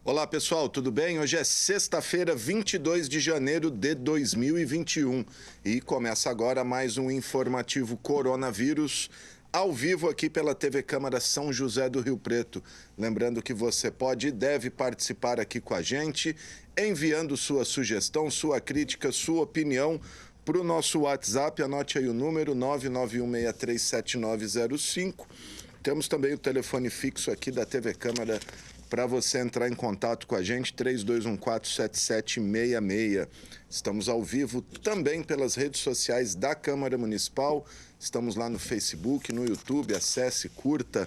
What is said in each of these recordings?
Olá pessoal, tudo bem? Hoje é sexta-feira, 22 de janeiro de 2021 e começa agora mais um informativo coronavírus ao vivo aqui pela TV Câmara São José do Rio Preto. Lembrando que você pode e deve participar aqui com a gente, enviando sua sugestão, sua crítica, sua opinião para o nosso WhatsApp. Anote aí o número 991637905. Temos também o telefone fixo aqui da TV Câmara para você entrar em contato com a gente, 3214-7766. Estamos ao vivo também pelas redes sociais da Câmara Municipal. Estamos lá no Facebook, no YouTube. Acesse, curta,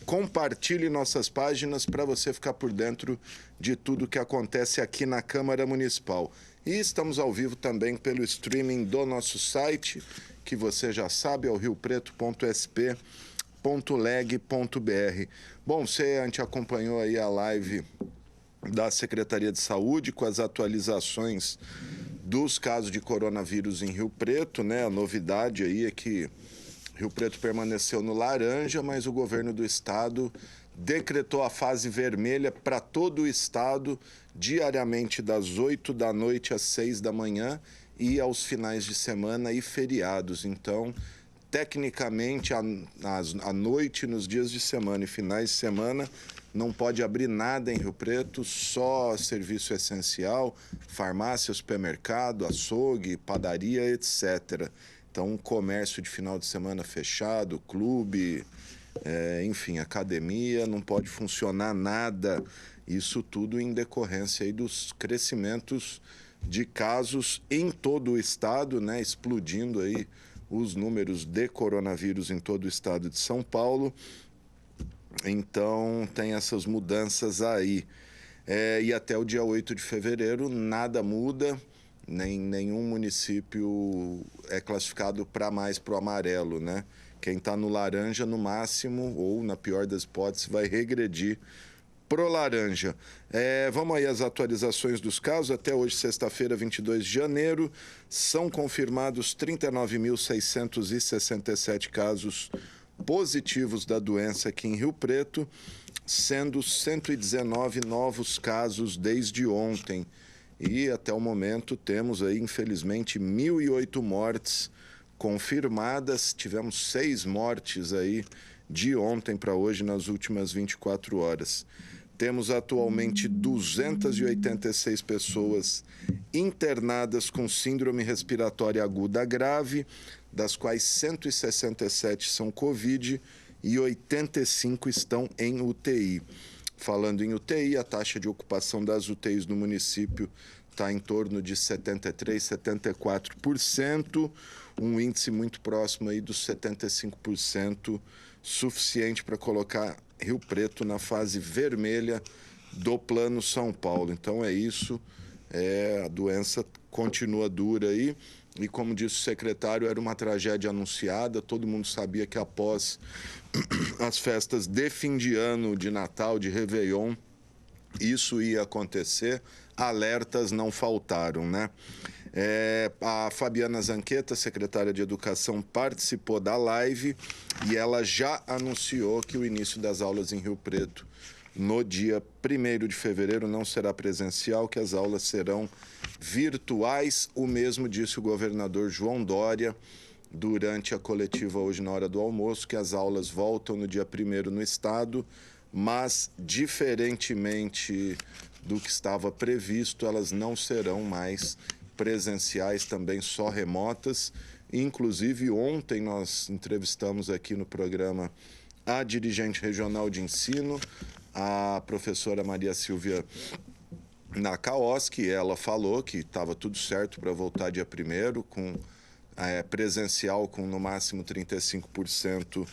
compartilhe nossas páginas para você ficar por dentro de tudo que acontece aqui na Câmara Municipal. E estamos ao vivo também pelo streaming do nosso site, que você já sabe, é o riopreto.sp.leg.br. Bom, a gente acompanhou aí a live da Secretaria de Saúde com as atualizações dos casos de coronavírus em Rio Preto, né? A novidade aí é que Rio Preto permaneceu no laranja, mas o governo do estado decretou a fase vermelha para todo o estado diariamente das 8 da noite às 6 da manhã e aos finais de semana e feriados. Então, tecnicamente, à noite, nos dias de semana e finais de semana, não pode abrir nada em Rio Preto, só serviço essencial, farmácia, supermercado, açougue, padaria, etc. Então, comércio de final de semana fechado, clube, enfim, academia, não pode funcionar nada. Isso tudo em decorrência aí dos crescimentos de casos em todo o estado, né, explodindo aí os números de coronavírus em todo o estado de São Paulo. Então, tem essas mudanças aí. E até o dia 8 de fevereiro, nada muda, nenhum município é classificado para mais para o amarelo, né? Quem está no laranja, no máximo, ou na pior das hipóteses, vai regredir pro laranja. Vamos aí às atualizações dos casos. Até hoje, sexta-feira, 22 de janeiro, são confirmados 39.667 casos positivos da doença aqui em Rio Preto, sendo 119 novos casos desde ontem. E até o momento temos aí, infelizmente, 1.008 mortes confirmadas. Tivemos 6 mortes aí de ontem para hoje nas últimas 24 horas. Temos atualmente 286 pessoas internadas com síndrome respiratória aguda grave, das quais 167 são Covid e 85 estão em UTI. Falando em UTI, a taxa de ocupação das UTIs no município está em torno de 73%, 74%, um índice muito próximo aí dos 75%, suficiente para colocar Rio Preto na fase vermelha do Plano São Paulo. Então é isso, a doença continua dura aí. E como disse o secretário, era uma tragédia anunciada, todo mundo sabia que após as festas de fim de ano, de Natal, de Réveillon, isso ia acontecer, alertas não faltaram, né? A Fabiana Zanqueta, secretária de Educação, participou da live e ela já anunciou que o início das aulas em Rio Preto no dia 1º de fevereiro não será presencial, que as aulas serão virtuais. O mesmo disse o governador João Dória durante a coletiva hoje na hora do almoço, que as aulas voltam no dia 1º no estado, mas diferentemente do que estava previsto, elas não serão mais presenciais, também só remotas. Inclusive, ontem nós entrevistamos aqui no programa a dirigente regional de ensino, a professora Maria Silvia Nakaoski. Ela falou que estava tudo certo para voltar dia 1º, com presencial com no máximo 35%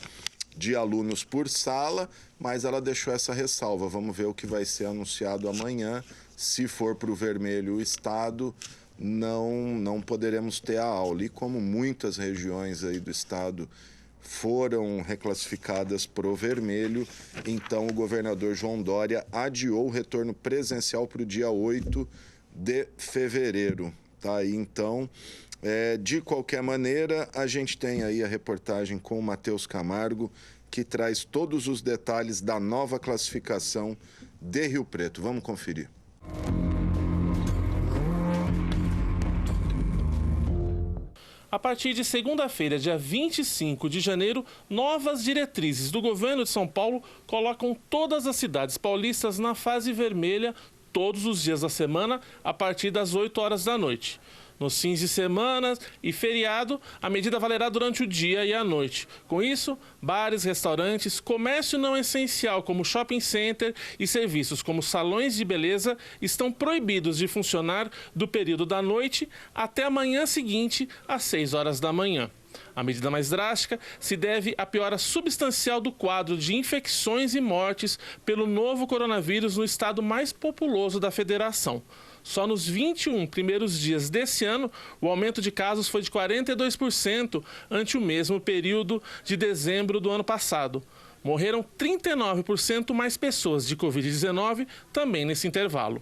de alunos por sala, mas ela deixou essa ressalva. Vamos ver o que vai ser anunciado amanhã. Se for para o vermelho o estado, não poderemos ter a aula. E como muitas regiões aí do estado foram reclassificadas para o vermelho, então o governador João Dória adiou o retorno presencial para o dia 8 de fevereiro. Tá aí, então, de qualquer maneira, a gente tem aí a reportagem com o Matheus Camargo, que traz todos os detalhes da nova classificação de Rio Preto. Vamos conferir. A partir de segunda-feira, dia 25 de janeiro, novas diretrizes do governo de São Paulo colocam todas as cidades paulistas na fase vermelha todos os dias da semana, a partir das 8 horas da noite. Nos fins de semana e feriado, a medida valerá durante o dia e a noite. Com isso, bares, restaurantes, comércio não essencial como shopping center e serviços como salões de beleza estão proibidos de funcionar do período da noite até a manhã seguinte, às 6 horas da manhã. A medida mais drástica se deve à piora substancial do quadro de infecções e mortes pelo novo coronavírus no estado mais populoso da federação. Só nos 21 primeiros dias desse ano, o aumento de casos foi de 42% ante o mesmo período de dezembro do ano passado. Morreram 39% mais pessoas de Covid-19 também nesse intervalo.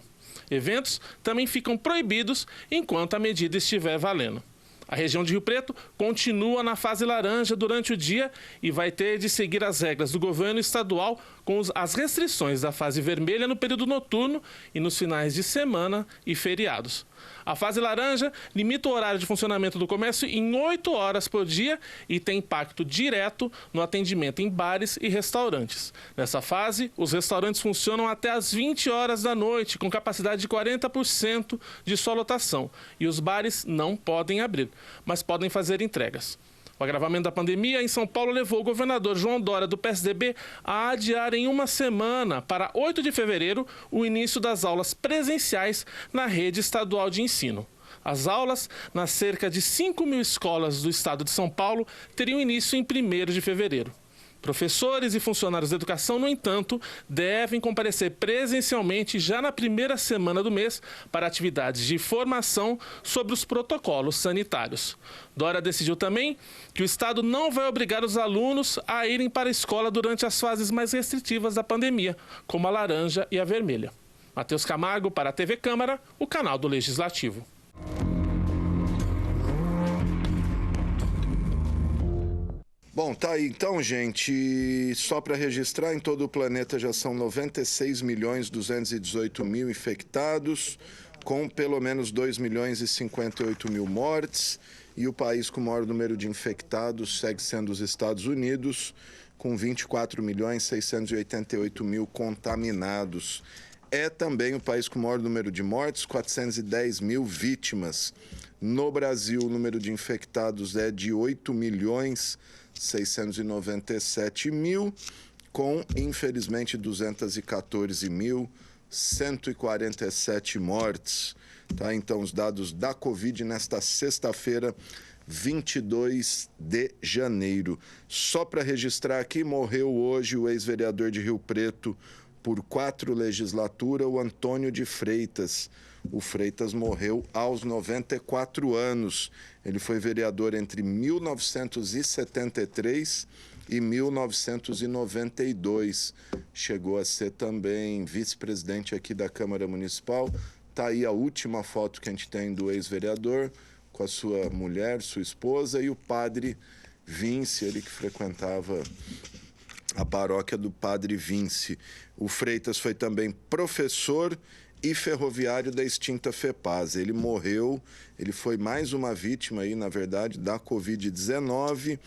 Eventos também ficam proibidos enquanto a medida estiver valendo. A região de Rio Preto continua na fase laranja durante o dia e vai ter de seguir as regras do governo estadual com as restrições da fase vermelha no período noturno e nos finais de semana e feriados. A fase laranja limita o horário de funcionamento do comércio em 8 horas por dia e tem impacto direto no atendimento em bares e restaurantes. Nessa fase, os restaurantes funcionam até às 20 horas da noite, com capacidade de 40% de sua lotação, e os bares não podem abrir, mas podem fazer entregas. O agravamento da pandemia em São Paulo levou o governador João Dória, do PSDB, a adiar em uma semana, para 8 de fevereiro, o início das aulas presenciais na rede estadual de ensino. As aulas, nas cerca de 5.000 escolas do estado de São Paulo, teriam início em 1º de fevereiro. Professores e funcionários da educação, no entanto, devem comparecer presencialmente já na primeira semana do mês para atividades de formação sobre os protocolos sanitários. Dória decidiu também que o Estado não vai obrigar os alunos a irem para a escola durante as fases mais restritivas da pandemia, como a laranja e a vermelha. Matheus Camargo, para a TV Câmara, o canal do Legislativo. Bom, tá aí então, gente. Só para registrar, em todo o planeta já são 96.218.000 infectados, com pelo menos 2.058.000 mortes. E o país com o maior número de infectados segue sendo os Estados Unidos, com 24.688.000 contaminados. É também o país com o maior número de mortes, 410.000 vítimas. No Brasil, o número de infectados é de 8.697.000, com, infelizmente, 214.147 mortes. Tá? Então, os dados da Covid nesta sexta-feira, 22 de janeiro. Só para registrar aqui, morreu hoje o ex-vereador de Rio Preto, por 4 legislaturas, o Antônio de Freitas. O Freitas morreu aos 94 anos. Ele foi vereador entre 1973 e 1992. Chegou a ser também vice-presidente aqui da Câmara Municipal. Está aí a última foto que a gente tem do ex-vereador, com a sua mulher, sua esposa, e o padre Vince, ele que frequentava a paróquia do Padre Vince. O Freitas foi também professor e ferroviário da extinta FEPAS. Ele morreu, ele foi mais uma vítima aí, na verdade, da Covid-19,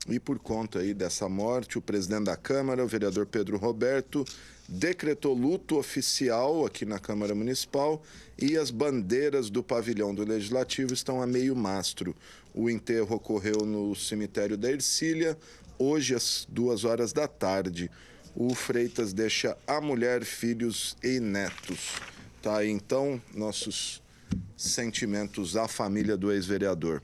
e por conta aí dessa morte, o presidente da Câmara, o vereador Pedro Roberto, decretou luto oficial aqui na Câmara Municipal e as bandeiras do pavilhão do Legislativo estão a meio mastro. O enterro ocorreu no cemitério da Ercília, hoje às 2 horas da tarde. O Freitas deixa a mulher, filhos e netos. Tá aí, então, nossos sentimentos à família do ex-vereador.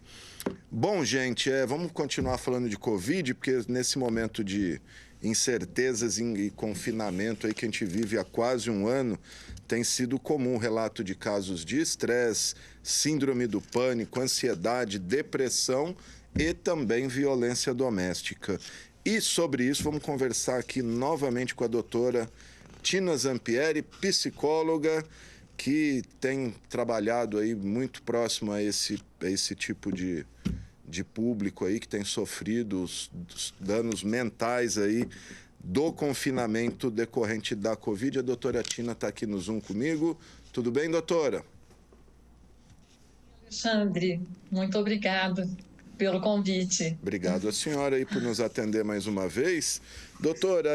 Bom, gente, vamos continuar falando de Covid, porque nesse momento de incertezas e confinamento aí que a gente vive há quase um ano, tem sido comum relato de casos de estresse, síndrome do pânico, ansiedade, depressão e também violência doméstica. E sobre isso vamos conversar aqui novamente com a doutora Tina Zampieri, psicóloga, que tem trabalhado aí muito próximo a esse tipo de público aí que tem sofrido os danos mentais aí do confinamento decorrente da Covid. A doutora Tina está aqui no Zoom comigo. Tudo bem, doutora? Alexandre, muito obrigada pelo convite. Obrigado a senhora aí por nos atender mais uma vez. Doutora,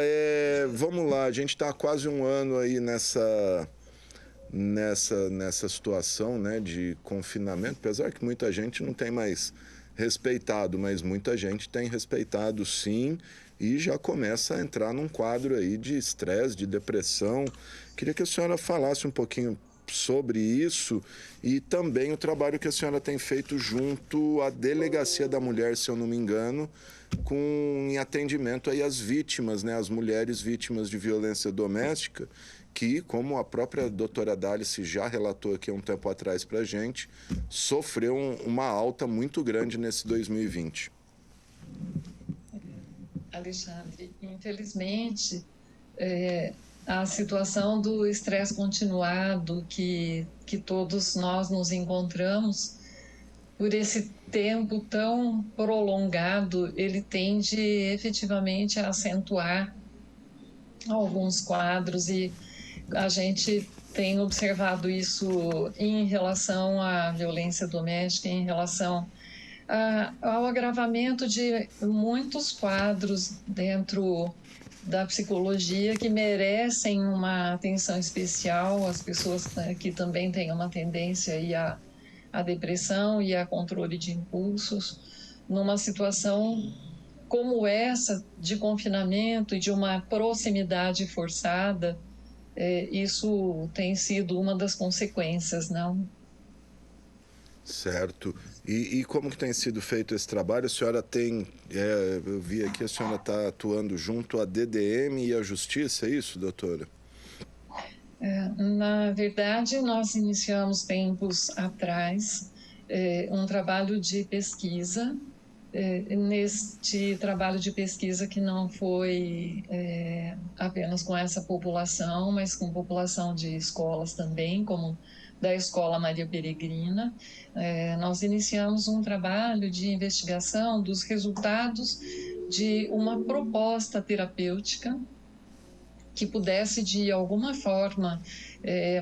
vamos lá, a gente está há quase um ano aí nessa situação, né, de confinamento, apesar que muita gente não tem mais respeitado, mas muita gente tem respeitado sim, e já começa a entrar num quadro aí de estresse, de depressão. Queria que a senhora falasse um pouquinho sobre isso e também o trabalho que a senhora tem feito junto à Delegacia da Mulher, se eu não me engano, em atendimento aí às vítimas, né, as mulheres vítimas de violência doméstica, que, como a própria doutora Dálice já relatou aqui há um tempo atrás para a gente, sofreu uma alta muito grande nesse 2020. Alexandre, infelizmente, a situação do estresse continuado que todos nós nos encontramos, por esse tempo tão prolongado, ele tende efetivamente a acentuar alguns quadros, e a gente tem observado isso em relação à violência doméstica, em relação ao agravamento de muitos quadros dentro da psicologia que merecem uma atenção especial, as pessoas que também têm uma tendência aí à depressão e a controle de impulsos, numa situação como essa de confinamento e de uma proximidade forçada. Isso tem sido uma das consequências, não? Certo. E como que tem sido feito esse trabalho? A senhora tem, eu vi aqui, a senhora está atuando junto à DDM e à Justiça, é isso, doutora? Na verdade, nós iniciamos tempos atrás um trabalho de pesquisa. Neste trabalho de pesquisa que não foi apenas com essa população, mas com população de escolas também, como da Escola Maria Peregrina, nós iniciamos um trabalho de investigação dos resultados de uma proposta terapêutica que pudesse, de alguma forma,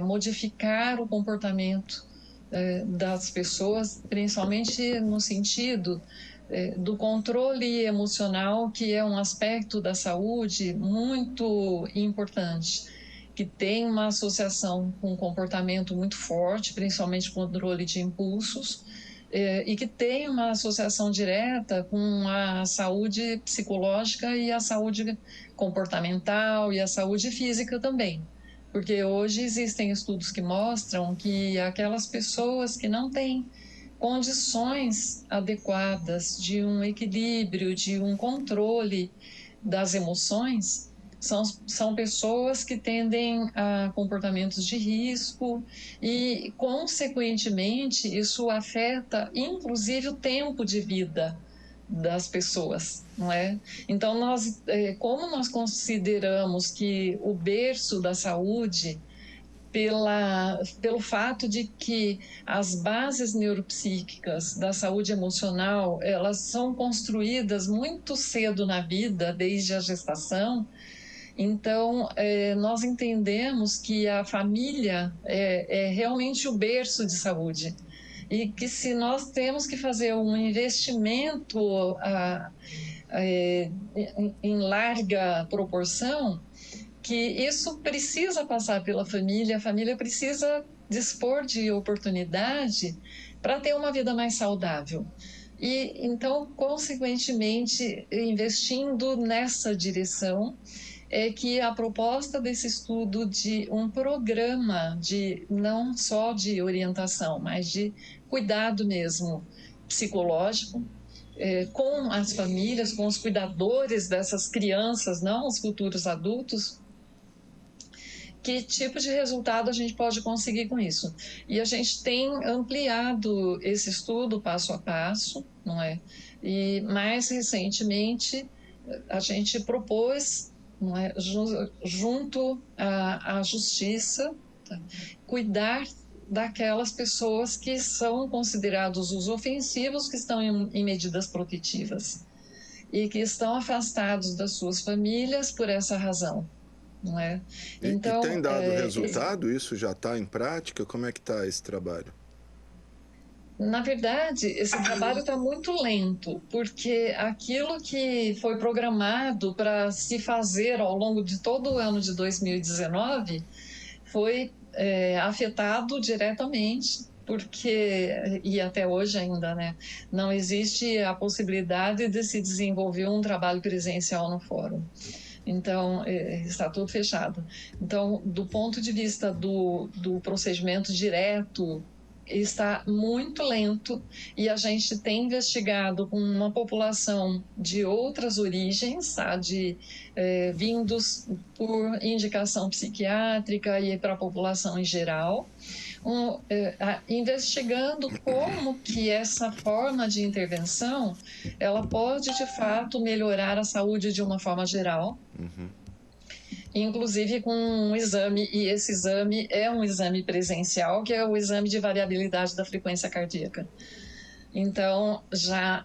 modificar o comportamento das pessoas, principalmente no sentido do controle emocional, que é um aspecto da saúde muito importante, que tem uma associação com um comportamento muito forte, principalmente controle de impulsos, e que tem uma associação direta com a saúde psicológica e a saúde comportamental e a saúde física também. Porque hoje existem estudos que mostram que aquelas pessoas que não têm condições adequadas de um equilíbrio, de um controle das emoções, são pessoas que tendem a comportamentos de risco e, consequentemente, isso afeta, inclusive, o tempo de vida das pessoas, não é? Então, como nós consideramos que o berço da saúde, pelo fato de que as bases neuropsíquicas da saúde emocional, elas são construídas muito cedo na vida, desde a gestação, então nós entendemos que a família é realmente o berço de saúde, e que se nós temos que fazer um investimento em larga proporção, que isso precisa passar pela família, a família precisa dispor de oportunidade para ter uma vida mais saudável. E então, consequentemente, investindo nessa direção, é que a proposta desse estudo de um programa de não só de orientação, mas de cuidado mesmo psicológico, com as famílias, com os cuidadores dessas crianças, não os futuros adultos. Que tipo de resultado a gente pode conseguir com isso? E a gente tem ampliado esse estudo passo a passo, não é? E mais recentemente a gente propôs, não é, junto à Justiça, tá, cuidar daquelas pessoas que são considerados os ofensivos, que estão em medidas protetivas. e que estão afastados das suas famílias por essa razão, não é? Então, e tem dado resultado? Isso já está em prática? Como é que está esse trabalho? Na verdade, esse trabalho está muito lento, porque aquilo que foi programado para se fazer ao longo de todo o ano de 2019 foi afetado diretamente, porque, e até hoje ainda, né, não existe a possibilidade de se desenvolver um trabalho presencial no fórum. Então, está tudo fechado. Então, do ponto de vista do procedimento direto, está muito lento, e a gente tem investigado com uma população de outras origens, tá? Vindos por indicação psiquiátrica e para a população em geral, investigando como que essa forma de intervenção ela pode de fato melhorar a saúde de uma forma geral. Inclusive com um exame, e esse exame é um exame presencial, que é o exame de variabilidade da frequência cardíaca. Então, já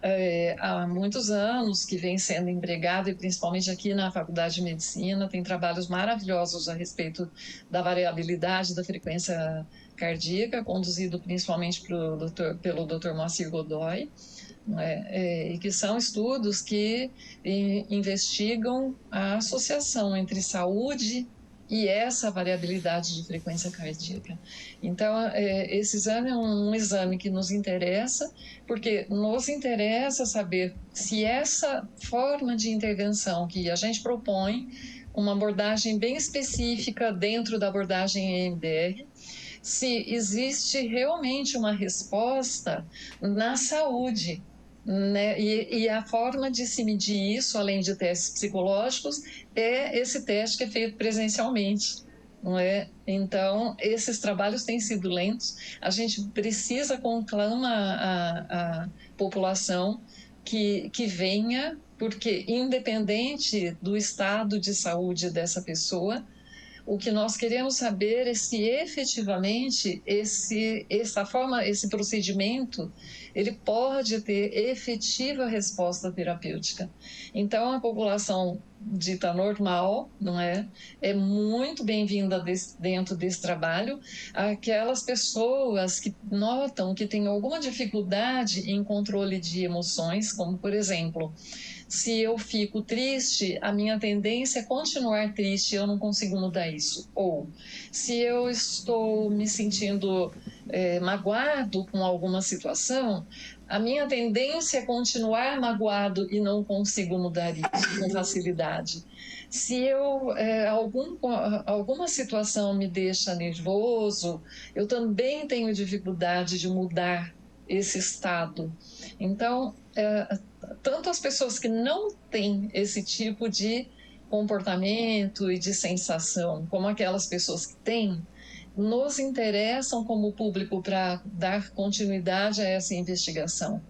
há muitos anos que vem sendo empregado, e principalmente aqui na Faculdade de Medicina, tem trabalhos maravilhosos a respeito da variabilidade da frequência cardíaca, conduzido principalmente pelo Dr. Moacir Godoy, e que são estudos que investigam a associação entre saúde e essa variabilidade de frequência cardíaca. Então, esse exame é um exame que nos interessa, porque nos interessa saber se essa forma de intervenção que a gente propõe, uma abordagem bem específica dentro da abordagem EMDR, se existe realmente uma resposta na saúde, né? E a forma de se medir isso, além de testes psicológicos, é esse teste que é feito presencialmente, não é? Então, esses trabalhos têm sido lentos. A gente conclama a população que venha, porque independente do estado de saúde dessa pessoa, o que nós queremos saber é se efetivamente esse procedimento ele pode ter efetiva resposta terapêutica. Então, a população dita normal, não é? É muito bem-vinda dentro desse trabalho. Aquelas pessoas que notam que têm alguma dificuldade em controle de emoções, como, por exemplo, se eu fico triste, a minha tendência é continuar triste, eu não consigo mudar isso. Ou, se eu estou me sentindo magoado com alguma situação, a minha tendência é continuar magoado e não consigo mudar isso com facilidade. Se alguma situação me deixa nervoso, eu também tenho dificuldade de mudar esse estado. Então, tanto as pessoas que não têm esse tipo de comportamento e de sensação, como aquelas pessoas que têm, nos interessam como público para dar continuidade a essa investigação,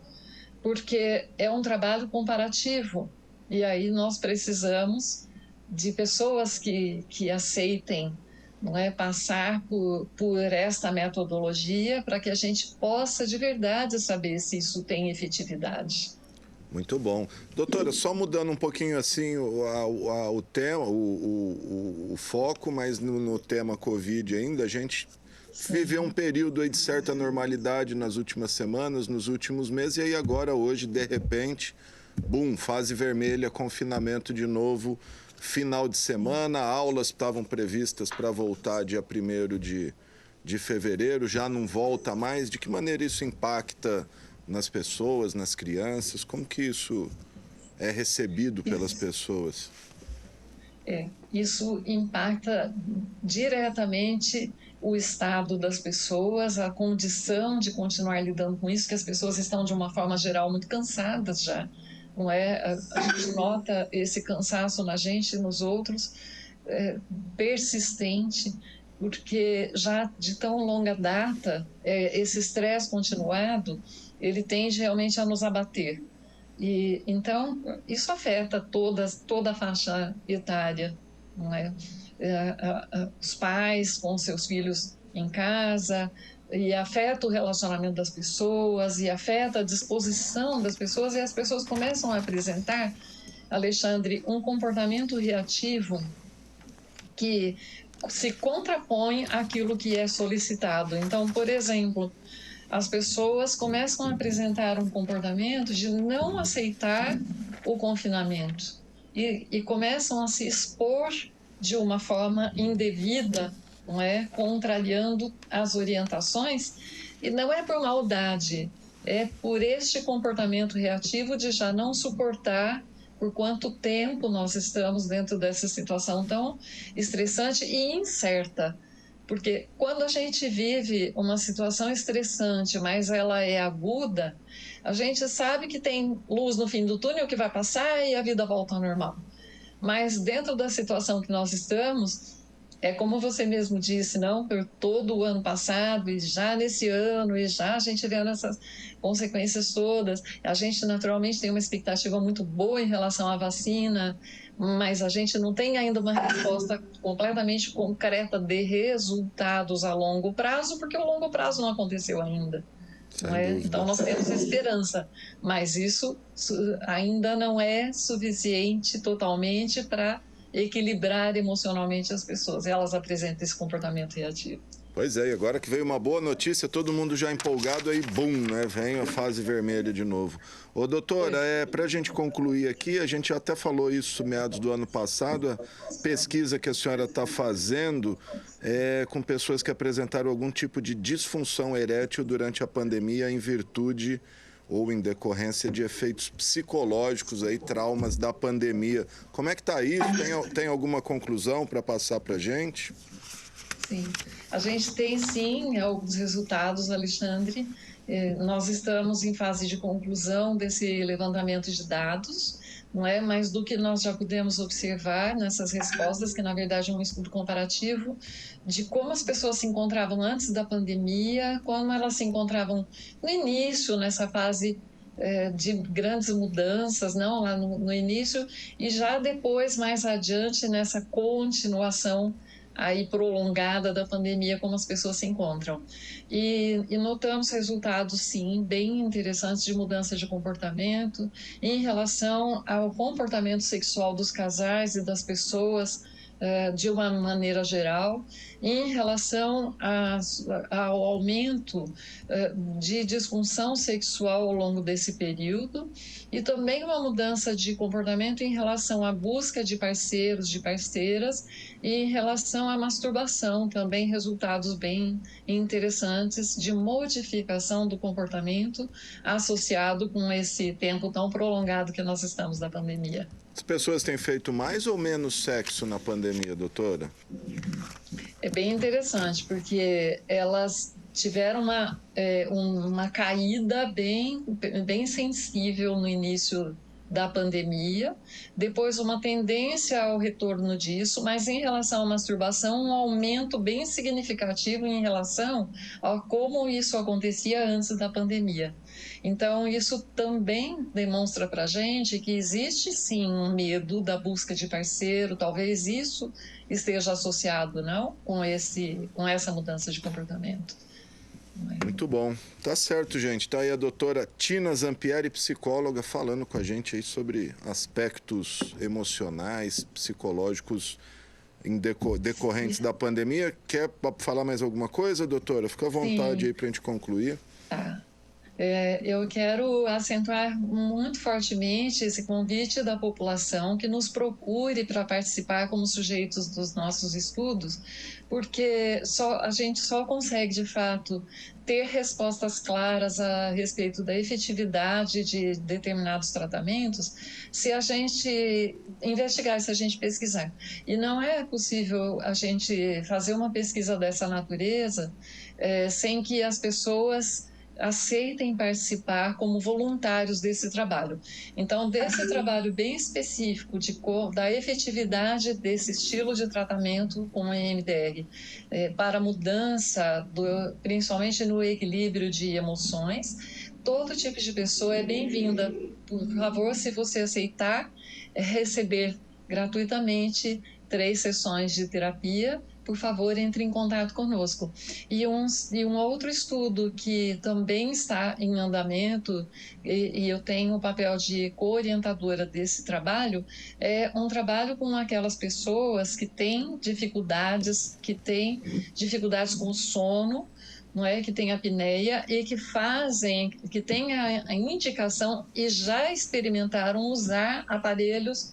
porque é um trabalho comparativo, e aí nós precisamos de pessoas que aceitem, não é, passar por esta metodologia para que a gente possa de verdade saber se isso tem efetividade. Muito bom. Doutora, só mudando um pouquinho assim o tema, o foco, mas no tema Covid ainda, a gente viveu um período aí de certa normalidade nas últimas semanas, nos últimos meses, e aí agora, hoje, de repente, bum, fase vermelha, confinamento de novo, final de semana, aulas estavam previstas para voltar dia 1º de fevereiro, já não volta mais. De que maneira isso impacta nas pessoas, nas crianças? Como que isso é recebido pelas pessoas? Isso impacta diretamente o estado das pessoas, a condição de continuar lidando com isso, que as pessoas estão, de uma forma geral, muito cansadas já, não é? A gente nota esse cansaço na gente e nos outros, persistente, porque já de tão longa data, esse estresse continuado, ele tende realmente a nos abater. E então isso afeta toda a faixa etária, não é? Os pais com seus filhos em casa, e afeta o relacionamento das pessoas, e afeta a disposição das pessoas, e as pessoas começam a apresentar, Alexandre, um comportamento reativo que se contrapõe àquilo que é solicitado. Então, por exemplo, as pessoas começam a apresentar um comportamento de não aceitar o confinamento e começam a se expor de uma forma indevida, não é? Contrariando as orientações, e não é por maldade, é por este comportamento reativo de já não suportar por quanto tempo nós estamos dentro dessa situação tão estressante e incerta. Porque quando a gente vive uma situação estressante, mas ela é aguda, a gente sabe que tem luz no fim do túnel que vai passar e a vida volta ao normal. Mas dentro da situação que nós estamos, é como você mesmo disse, não, por todo o ano passado e já nesse ano, e já a gente vendo essas consequências todas. A gente naturalmente tem uma expectativa muito boa em relação à vacina, mas a gente não tem ainda uma resposta completamente concreta de resultados a longo prazo, porque o longo prazo não aconteceu ainda. Não é? Então, nós temos esperança, mas isso ainda não é suficiente totalmente para equilibrar emocionalmente as pessoas. Elas apresentam esse comportamento reativo. Pois é, e agora que veio uma boa notícia, todo mundo já empolgado, aí, bum, né? Vem a fase vermelha de novo. Ô, doutora, para a gente concluir aqui, a gente até falou isso meados do ano passado, a pesquisa que a senhora está fazendo com pessoas que apresentaram algum tipo de disfunção erétil durante a pandemia em virtude ou em decorrência de efeitos psicológicos, aí, traumas da pandemia. Como é que está isso? Tem alguma conclusão para passar para a gente? Sim, a gente tem sim alguns resultados, Alexandre. Nós estamos em fase de conclusão desse levantamento de dados, não é? Mas do que nós já pudemos observar nessas respostas, que na verdade é um estudo comparativo de como as pessoas se encontravam antes da pandemia, como elas se encontravam no início, nessa fase de grandes mudanças, não lá no início, e já depois, mais adiante, nessa continuação aí prolongada da pandemia, como as pessoas se encontram. E notamos resultados, sim, bem interessantes de mudança de comportamento em relação ao comportamento sexual dos casais e das pessoas de uma maneira geral, em relação ao aumento de disfunção sexual ao longo desse período, e também uma mudança de comportamento em relação à busca de parceiros, de parceiras, e em relação à masturbação, também resultados bem interessantes de modificação do comportamento associado com esse tempo tão prolongado que nós estamos da pandemia. As pessoas têm feito mais ou menos sexo na pandemia, doutora? É bem interessante, porque elas tiveram uma caída bem sensível no início da pandemia, depois uma tendência ao retorno disso, mas em relação à masturbação, um aumento bem significativo em relação a como isso acontecia antes da pandemia. Então, isso também demonstra para a gente que existe sim um medo da busca de parceiro, talvez isso esteja associado, não, com essa mudança de comportamento. Muito bom. Tá certo, gente. Tá aí a doutora Tina Zampieri, psicóloga, falando com a gente aí sobre aspectos emocionais, psicológicos decorrentes da pandemia. Quer falar mais alguma coisa, doutora? Fica à vontade. Sim. Aí para a gente concluir. Tá. Eu quero acentuar muito fortemente esse convite da população que nos procure para participar como sujeitos dos nossos estudos, porque a gente só consegue, de fato, ter respostas claras a respeito da efetividade de determinados tratamentos se a gente investigar, se a gente pesquisar. E não é possível a gente fazer uma pesquisa dessa natureza sem que as pessoas aceitem participar como voluntários desse trabalho. Então, desse trabalho bem específico da efetividade desse estilo de tratamento com a EMDR para a mudança, principalmente no equilíbrio de emoções, todo tipo de pessoa é bem-vinda. Por favor, se você aceitar, receber gratuitamente 3 sessões de terapia. Por favor, entre em contato conosco. E um outro estudo que também está em andamento, e eu tenho o papel de co-orientadora desse trabalho, é um trabalho com aquelas pessoas que têm dificuldades com o sono, não é, que tem apneia e que têm a indicação e já experimentaram usar aparelhos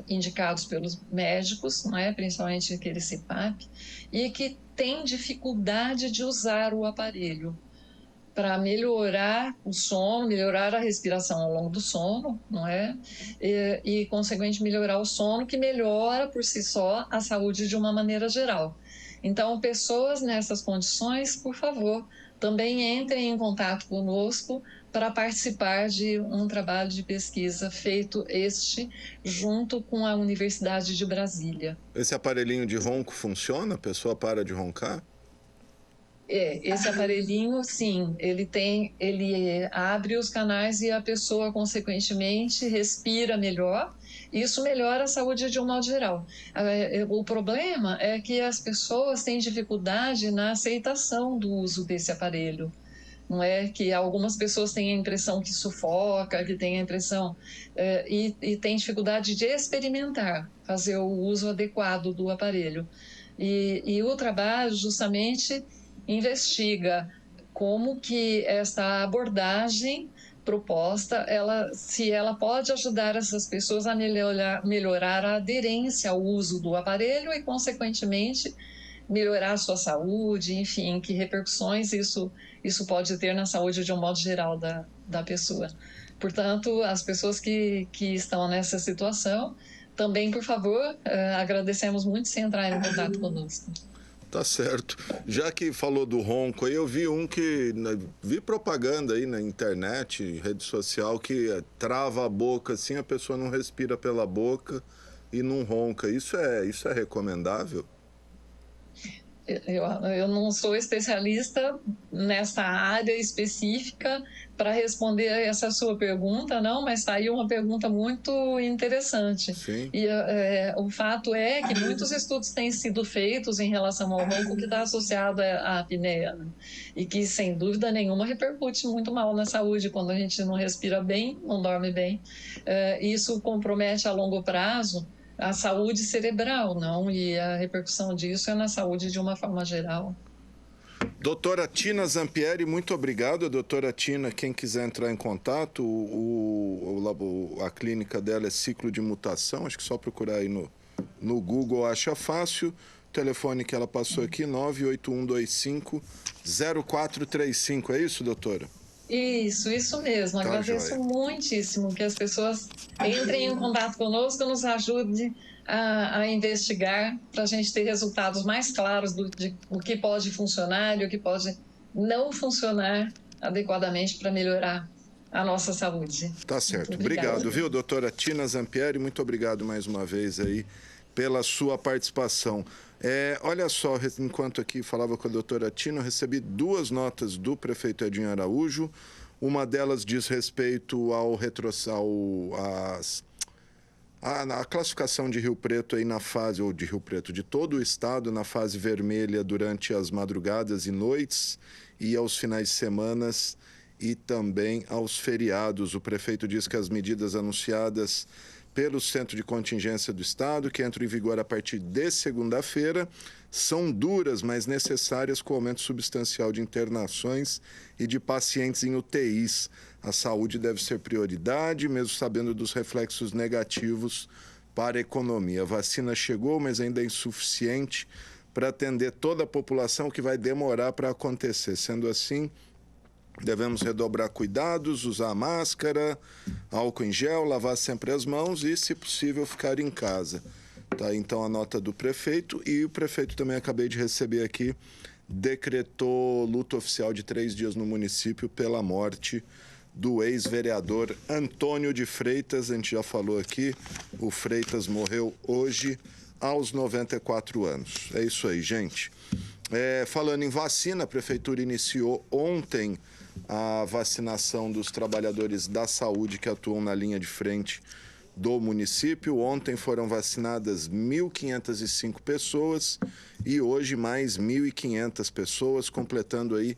indicados pelos médicos, não é? Principalmente aquele CPAP, e que tem dificuldade de usar o aparelho para melhorar o sono, melhorar a respiração ao longo do sono, não é? E consequentemente, melhorar o sono, que melhora por si só a saúde de uma maneira geral. Então, pessoas nessas condições, por favor, também entrem em contato conosco para participar de um trabalho de pesquisa feito junto com a Universidade de Brasília. Esse aparelhinho de ronco funciona? A pessoa para de roncar? Esse aparelhinho, sim, ele abre os canais e a pessoa, consequentemente, respira melhor. Isso melhora a saúde de um modo geral. O problema é que as pessoas têm dificuldade na aceitação do uso desse aparelho. Não é que algumas pessoas têm a impressão que sufoca, que têm a impressão e têm dificuldade de experimentar, fazer o uso adequado do aparelho. E o trabalho justamente investiga como que essa abordagem proposta, se ela pode ajudar essas pessoas a melhorar a aderência ao uso do aparelho e, consequentemente, melhorar a sua saúde, enfim, que repercussões isso pode ter na saúde de um modo geral da pessoa. Portanto, as pessoas que estão nessa situação, também, por favor, agradecemos muito se entrar em contato conosco. Tá certo. Já que falou do ronco, aí eu vi vi propaganda aí na internet, rede social, que trava a boca assim, a pessoa não respira pela boca e não ronca. Isso é recomendável? Eu não sou especialista nessa área específica para responder essa sua pergunta, não, mas está aí uma pergunta muito interessante. Sim. E o fato é que muitos estudos têm sido feitos em relação ao ronco que está associado à apneia, né? E que, sem dúvida nenhuma, repercute muito mal na saúde quando a gente não respira bem, não dorme bem. Isso compromete a longo prazo a saúde cerebral, não? E a repercussão disso é na saúde de uma forma geral. Doutora Tina Zampieri, muito obrigado. Doutora Tina, quem quiser entrar em contato, a clínica dela é Ciclo de Mutação, acho que só procurar aí no Google acha fácil. O telefone que ela passou aqui, 98125-0435, é isso, doutora? Isso mesmo. Tá, agradeço joia. Muitíssimo que as pessoas entrem em contato conosco, nos ajudem a investigar para a gente ter resultados mais claros do que pode funcionar e o que pode não funcionar adequadamente para melhorar a nossa saúde. Tá certo. Obrigado, viu, doutora Tina Zampieri? Muito obrigado mais uma vez aí pela sua participação. Olha só, enquanto aqui falava com a doutora Tina, eu recebi 2 notas do prefeito Edinho Araújo. Uma delas diz respeito a classificação de Rio Preto aí na fase, ou de Rio Preto, de todo o estado, na fase vermelha durante as madrugadas e noites e aos finais de semana e também aos feriados. O prefeito diz que as medidas anunciadas pelo Centro de Contingência do Estado, que entram em vigor a partir de segunda-feira, são duras, mas necessárias, com aumento substancial de internações e de pacientes em UTIs. A saúde deve ser prioridade, mesmo sabendo dos reflexos negativos para a economia. A vacina chegou, mas ainda é insuficiente para atender toda a população, que vai demorar para acontecer. Sendo assim, devemos redobrar cuidados, usar máscara, álcool em gel, lavar sempre as mãos e, se possível, ficar em casa. Tá, então, a nota do prefeito. E o prefeito também, acabei de receber aqui, decretou luto oficial de 3 dias no município pela morte do ex-vereador Antônio de Freitas. A gente já falou aqui, o Freitas morreu hoje aos 94 anos. É isso aí, gente. Falando em vacina, a prefeitura iniciou ontem a vacinação dos trabalhadores da saúde que atuam na linha de frente do município. Ontem foram vacinadas 1.505 pessoas e hoje mais 1.500 pessoas, completando aí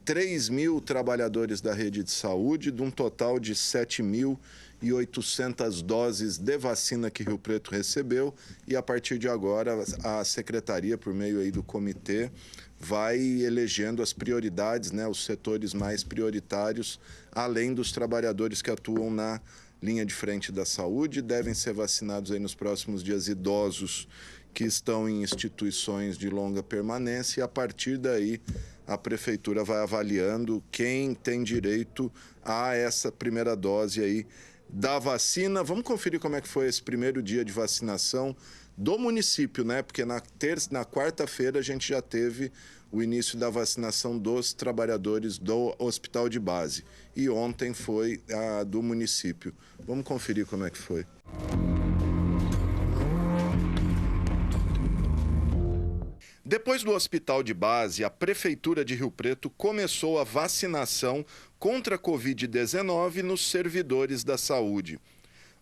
3.000 trabalhadores da rede de saúde, de um total de 7.800 doses de vacina que Rio Preto recebeu. E a partir de agora, a secretaria, por meio aí do comitê, vai elegendo as prioridades, né, os setores mais prioritários, além dos trabalhadores que atuam na linha de frente da saúde. Devem ser vacinados aí nos próximos dias idosos que estão em instituições de longa permanência, e a partir daí a prefeitura vai avaliando quem tem direito a essa primeira dose aí da vacina. Vamos conferir como é que foi esse primeiro dia de vacinação do município, né? Porque na quarta-feira a gente já teve o início da vacinação dos trabalhadores do hospital de base. E ontem foi a do município. Vamos conferir como é que foi. Depois do hospital de base, a Prefeitura de Rio Preto começou a vacinação contra a Covid-19 nos servidores da saúde.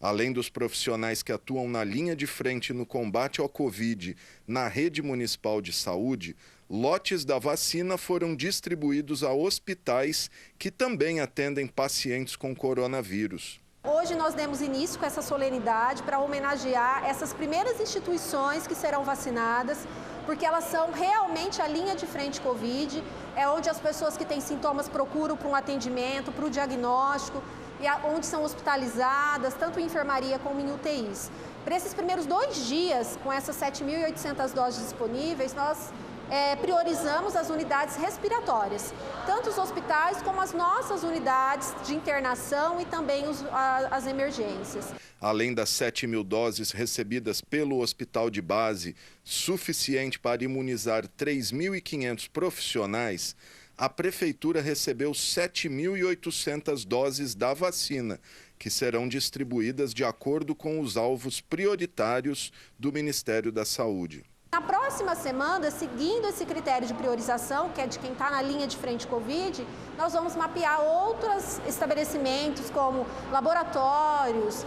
Além dos profissionais que atuam na linha de frente no combate ao Covid na rede municipal de saúde, lotes da vacina foram distribuídos a hospitais que também atendem pacientes com coronavírus. Hoje nós demos início com essa solenidade para homenagear essas primeiras instituições que serão vacinadas, porque elas são realmente a linha de frente Covid, é onde as pessoas que têm sintomas procuram para um atendimento, para o diagnóstico, e onde são hospitalizadas, tanto em enfermaria como em UTIs. Para esses primeiros 2 dias, com essas 7.800 doses disponíveis, nós priorizamos as unidades respiratórias, tanto os hospitais como as nossas unidades de internação e também as emergências. Além das 7.000 doses recebidas pelo hospital de base, suficiente para imunizar 3.500 profissionais, a Prefeitura recebeu 7.800 doses da vacina, que serão distribuídas de acordo com os alvos prioritários do Ministério da Saúde. Na próxima semana, seguindo esse critério de priorização, que é de quem está na linha de frente Covid, nós vamos mapear outros estabelecimentos como laboratórios,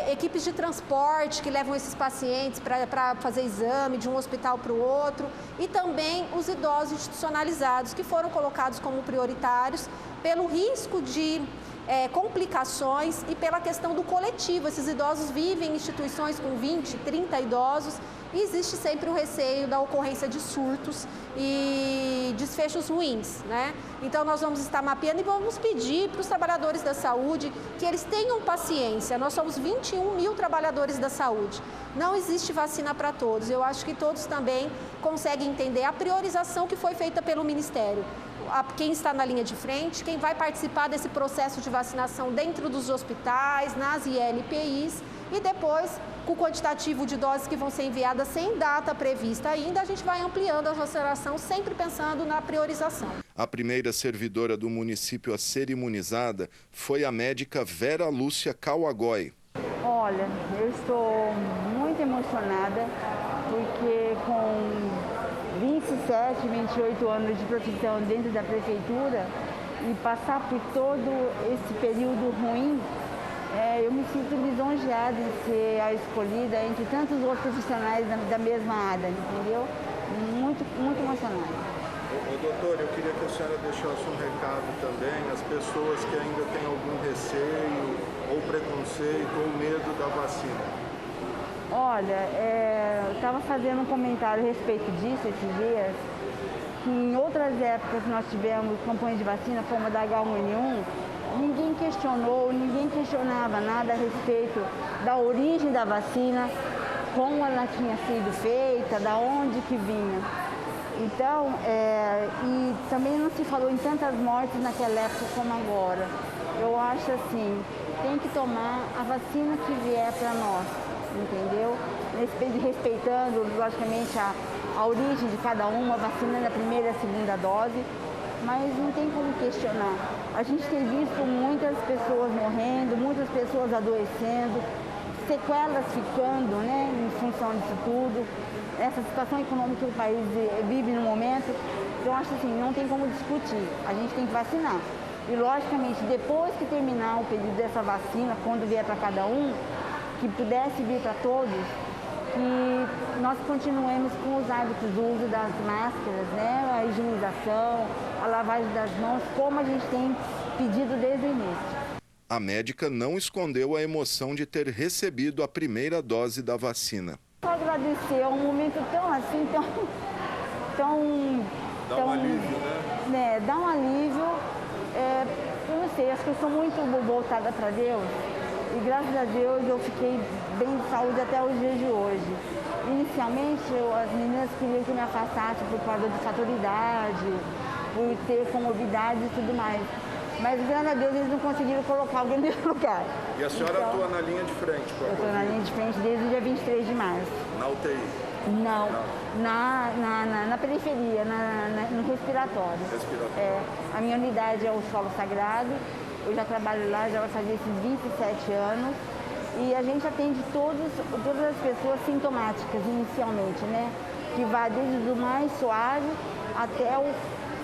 equipes de transporte que levam esses pacientes para fazer exame de um hospital para o outro, e também os idosos institucionalizados, que foram colocados como prioritários pelo risco de complicações e pela questão do coletivo. Esses idosos vivem em instituições com 20, 30 idosos e existe sempre o receio da ocorrência de surtos e desfechos ruins, né? Então nós vamos estar mapeando e vamos pedir para os trabalhadores da saúde que eles tenham paciência. Nós somos 21.000 trabalhadores da saúde. Não existe vacina para todos. Eu acho que todos também conseguem entender a priorização que foi feita pelo Ministério. Quem está na linha de frente, quem vai participar desse processo de vacinação dentro dos hospitais, nas ILPIs, e depois, com o quantitativo de doses que vão ser enviadas sem data prevista ainda, a gente vai ampliando a vacinação, sempre pensando na priorização. A primeira servidora do município a ser imunizada foi a médica Vera Lúcia Kauagói. Olha, eu estou muito emocionada, porque com 27, 28 anos de profissão dentro da prefeitura e passar por todo esse período ruim, eu me sinto lisonjeada de ser a escolhida entre tantos outros profissionais da mesma área, entendeu? Muito, muito emocionada. Doutor, eu queria que a senhora deixasse um recado também às pessoas que ainda têm algum receio ou preconceito ou medo da vacina. Olha, eu estava fazendo um comentário a respeito disso esses dias, que em outras épocas nós tivemos campanhas de vacina, como a da H1N1, ninguém questionou, ninguém questionava nada a respeito da origem da vacina, como ela tinha sido feita, da onde que vinha. Então, e também não se falou em tantas mortes naquela época como agora. Eu acho assim, tem que tomar a vacina que vier para nós, entendeu? Respeitando, logicamente, a origem de cada uma, vacinando a primeira e a segunda dose, mas não tem como questionar. A gente tem visto muitas pessoas morrendo, muitas pessoas adoecendo, sequelas ficando, né, em função disso tudo. Essa situação econômica que o país vive no momento, eu acho assim, não tem como discutir. A gente tem que vacinar. E, logicamente, depois que terminar o período dessa vacina, quando vier para cada um, que pudesse vir para todos, que nós continuemos com os hábitos do uso das máscaras, né? A higienização, a lavagem das mãos, como a gente tem pedido desde o início. A médica não escondeu a emoção de ter recebido a primeira dose da vacina. Só agradecer, é um momento tão assim, Dá um alívio, né? Dá um alívio. Eu não sei, acho que eu sou muito voltada para Deus. E graças a Deus eu fiquei bem de saúde até os dias de hoje. Inicialmente, as meninas queriam que eu me afastasse por causa de fator idade, por ter comorbidade e tudo mais. Mas graças a Deus eles não conseguiram colocar alguém no meu lugar. E a senhora atua na linha de frente com a Eu estou na linha de frente desde o dia 23 de março. Na UTI? Não, na periferia, no respiratório. A minha unidade é o Solo Sagrado. Eu já trabalho lá, já vai fazer esses 27 anos. E a gente atende todas as pessoas sintomáticas inicialmente, né? Que vai desde o mais suave até o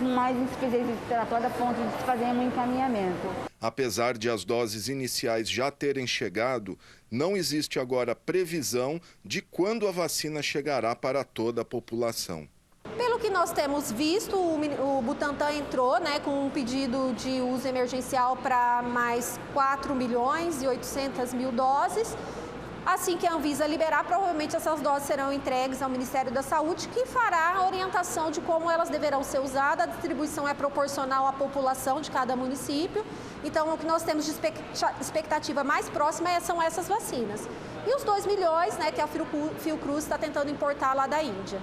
mais insuficiência respiratória, a ponto de fazer um encaminhamento. Apesar de as doses iniciais já terem chegado, não existe agora previsão de quando a vacina chegará para toda a população. Pelo que nós temos visto, o Butantan entrou, né, com um pedido de uso emergencial para mais 4.800.000 doses. Assim que a Anvisa liberar, provavelmente essas doses serão entregues ao Ministério da Saúde, que fará a orientação de como elas deverão ser usadas. A distribuição é proporcional à população de cada município. Então, o que nós temos de expectativa mais próxima são essas vacinas. E os 2 milhões, né, que a Fiocruz está tentando importar lá da Índia.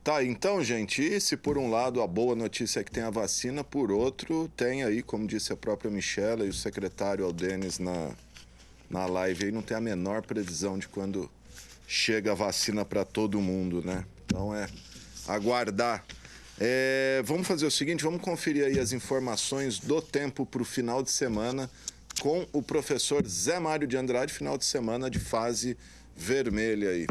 Tá, então, gente, e se por um lado a boa notícia é que tem a vacina, por outro tem aí, como disse a própria Michela e o secretário Aldenis na live, aí não tem a menor previsão de quando chega a vacina para todo mundo, né? Então é aguardar. Vamos fazer o seguinte, vamos conferir aí as informações do tempo para o final de semana com o professor Zé Mário de Andrade, final de semana de fase vermelha aí.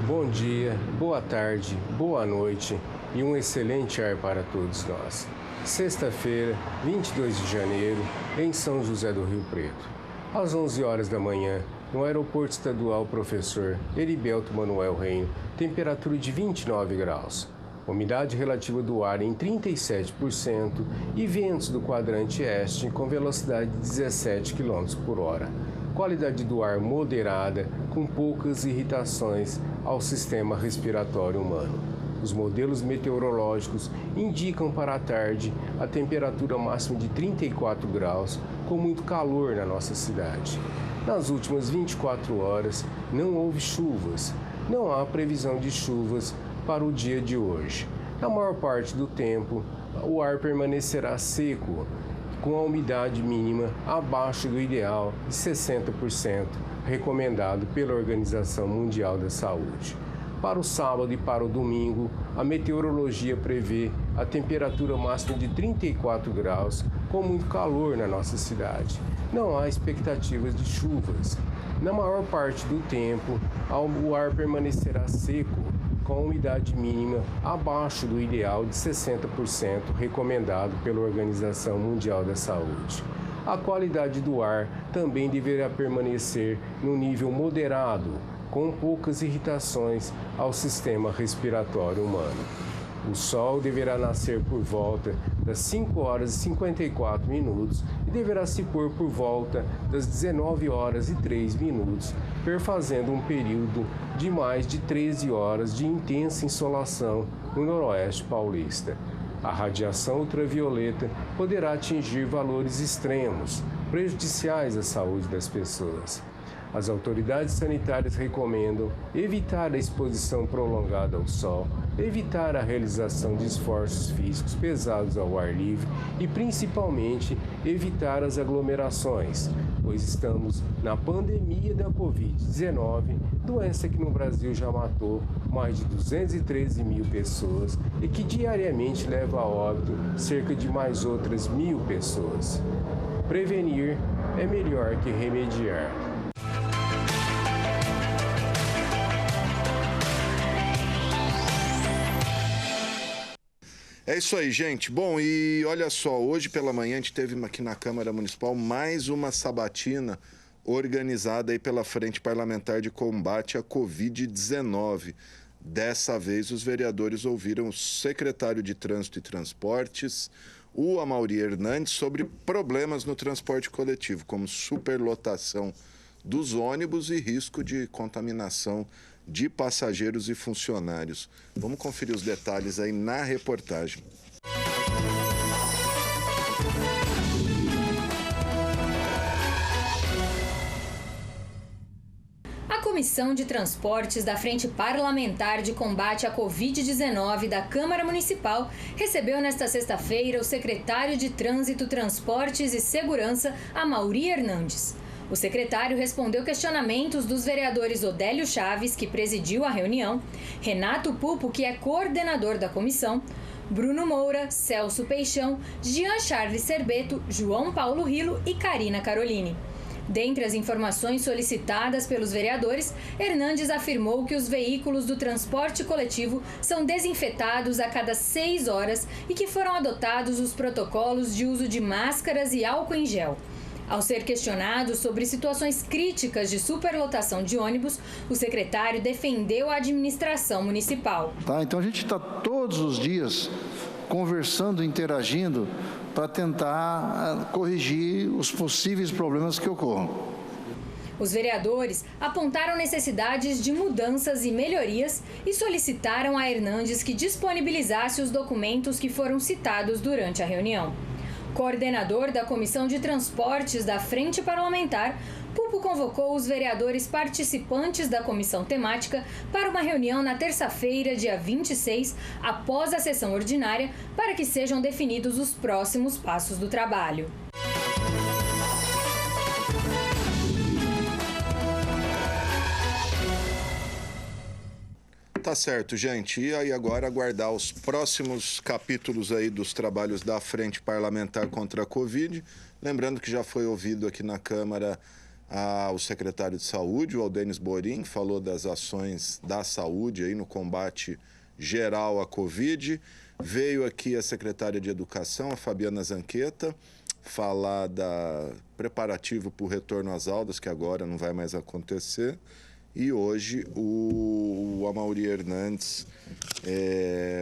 Bom dia, boa tarde, boa noite e um excelente ar para todos nós. Sexta-feira, 22 de janeiro, em São José do Rio Preto. Às 11 horas da manhã, no Aeroporto Estadual Professor Heriberto Manuel Reino, temperatura de 29 graus. Umidade relativa do ar em 37% e ventos do quadrante este com velocidade de 17 km por hora. Qualidade do ar moderada, com poucas irritações ao sistema respiratório humano. Os modelos meteorológicos indicam para a tarde a temperatura máxima de 34 graus, com muito calor na nossa cidade. Nas últimas 24 horas, não houve chuvas. Não há previsão de chuvas para o dia de hoje. Na maior parte do tempo, o ar permanecerá seco, com a umidade mínima abaixo do ideal de 60%, recomendado pela Organização Mundial da Saúde. Para o sábado e para o domingo, a meteorologia prevê a temperatura máxima de 34 graus, com muito calor na nossa cidade. Não há expectativas de chuvas. Na maior parte do tempo, o ar permanecerá seco, com a umidade mínima abaixo do ideal de 60%, recomendado pela Organização Mundial da Saúde. A qualidade do ar também deverá permanecer no nível moderado, com poucas irritações ao sistema respiratório humano. O sol deverá nascer por volta das 5 horas e 54 minutos e deverá se pôr por volta das 19 horas e 3 minutos, perfazendo um período de mais de 13 horas de intensa insolação no noroeste paulista. A radiação ultravioleta poderá atingir valores extremos, prejudiciais à saúde das pessoas. As autoridades sanitárias recomendam evitar a exposição prolongada ao sol, evitar a realização de esforços físicos pesados ao ar livre e, principalmente, evitar as aglomerações, pois estamos na pandemia da Covid-19, doença que no Brasil já matou mais de 213 mil pessoas e que diariamente leva a óbito cerca de mais outras 1.000 pessoas. Prevenir é melhor que remediar. É isso aí, gente. Bom, e olha só, hoje pela manhã a gente teve aqui na Câmara Municipal mais uma sabatina organizada aí pela Frente Parlamentar de Combate à Covid-19. Dessa vez, os vereadores ouviram o secretário de Trânsito e Transportes, o Amaury Hernandes, sobre problemas no transporte coletivo, como superlotação dos ônibus e risco de contaminação de passageiros e funcionários. Vamos conferir os detalhes aí na reportagem. A Comissão de Transportes da Frente Parlamentar de Combate à Covid-19 da Câmara Municipal recebeu nesta sexta-feira o secretário de Trânsito, Transportes e Segurança, Amaury Hernandes. O secretário respondeu questionamentos dos vereadores Odélio Chaves, que presidiu a reunião, Renato Pupo, que é coordenador da comissão, Bruno Moura, Celso Peixão, Jean Charles Serbeto, João Paulo Rilo e Karina Caroline. Dentre as informações solicitadas pelos vereadores, Hernandes afirmou que os veículos do transporte coletivo são desinfetados a cada 6 horas e que foram adotados os protocolos de uso de máscaras e álcool em gel. Ao ser questionado sobre situações críticas de superlotação de ônibus, o secretário defendeu a administração municipal. Então a gente está todos os dias conversando, interagindo para tentar corrigir os possíveis problemas que ocorram. Os vereadores apontaram necessidades de mudanças e melhorias e solicitaram a Hernandes que disponibilizasse os documentos que foram citados durante a reunião. Coordenador da Comissão de Transportes da Frente Parlamentar, Pupo convocou os vereadores participantes da comissão temática para uma reunião na terça-feira, dia 26, após a sessão ordinária, para que sejam definidos os próximos passos do trabalho. Tá certo, gente. E aí agora aguardar os próximos capítulos aí dos trabalhos da Frente Parlamentar contra a Covid. Lembrando que já foi ouvido aqui na Câmara o secretário de Saúde, o Aldênis Borim, falou das ações da saúde aí no combate geral à Covid. Veio aqui a secretária de Educação, a Fabiana Zanqueta, falar da preparativo para o retorno às aulas, que agora não vai mais acontecer. E hoje o Amaury Hernandes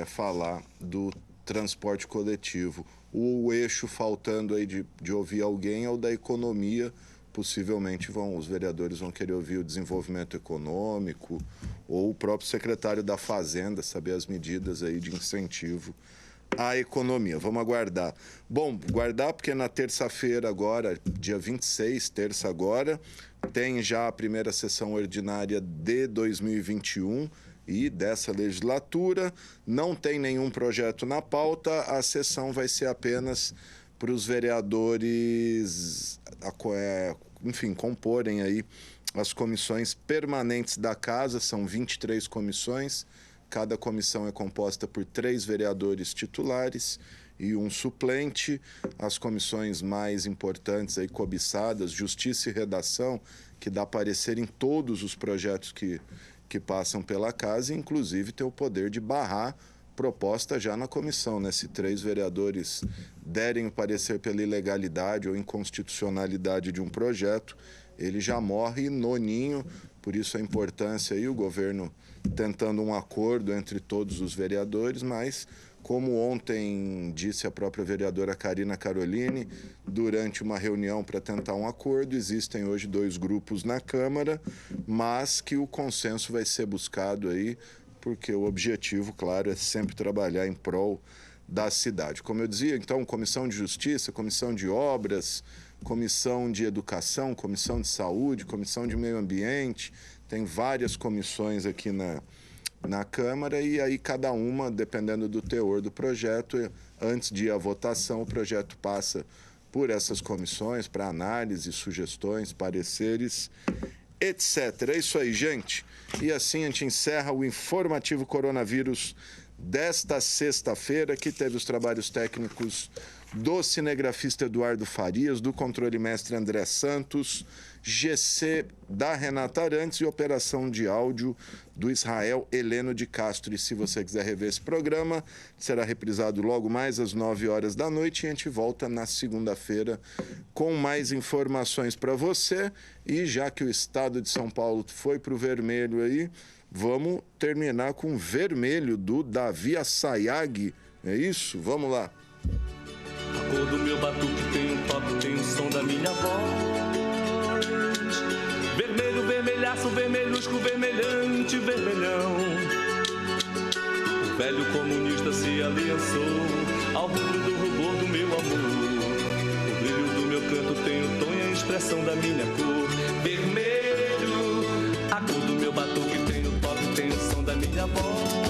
falar do transporte coletivo. O eixo faltando aí de ouvir alguém é o da economia. Possivelmente os vereadores vão querer ouvir o desenvolvimento econômico ou o próprio secretário da Fazenda, saber as medidas aí de incentivo à economia. Vamos aguardar. Bom, guardar porque na terça-feira agora, dia 26, terça agora, tem já a primeira sessão ordinária de 2021 e dessa legislatura. Não tem nenhum projeto na pauta, a sessão vai ser apenas para os vereadores, enfim, comporem aí as comissões permanentes da casa. São 23 comissões, cada comissão é composta por 3 vereadores titulares e um suplente. As comissões mais importantes aí cobiçadas, Justiça e Redação, que dá parecer em todos os projetos que passam pela casa, e inclusive tem o poder de barrar proposta já na comissão, né? Se 3 vereadores derem o parecer pela ilegalidade ou inconstitucionalidade de um projeto, ele já morre noninho. Por isso a importância aí, o governo tentando um acordo entre todos os vereadores, mas como ontem disse a própria vereadora Karina Caroline, durante uma reunião para tentar um acordo, existem hoje 2 grupos na Câmara, mas que o consenso vai ser buscado aí, porque o objetivo, claro, é sempre trabalhar em prol da cidade. Como eu dizia, então, Comissão de Justiça, Comissão de Obras, Comissão de Educação, Comissão de Saúde, Comissão de Meio Ambiente, tem várias comissões aqui na Câmara, e aí cada uma, dependendo do teor do projeto, antes de ir à votação, o projeto passa por essas comissões para análise, sugestões, pareceres, etc. É isso aí, gente. E assim a gente encerra o informativo Coronavírus desta sexta-feira, que teve os trabalhos técnicos do cinegrafista Eduardo Farias, do controle mestre André Santos. GC da Renata Arantes e operação de áudio do Israel Heleno de Castro. E se você quiser rever esse programa, será reprisado logo mais às 9 horas da noite e a gente volta na segunda-feira com mais informações para você. E já que o estado de São Paulo foi para o vermelho aí, vamos terminar com o vermelho do Davi Assayag. É isso? Vamos lá. A cor do meu batuque tem um toque, tem o som da minha voz. Vermelho, vermelhaço, vermelhusco, vermelhante, vermelhão. O velho comunista se aliançou ao rubro do rubor do meu amor. O brilho do meu canto tem o tom e a expressão da minha cor. Vermelho, a cor do meu batuque tem o toque, tem o som da minha voz.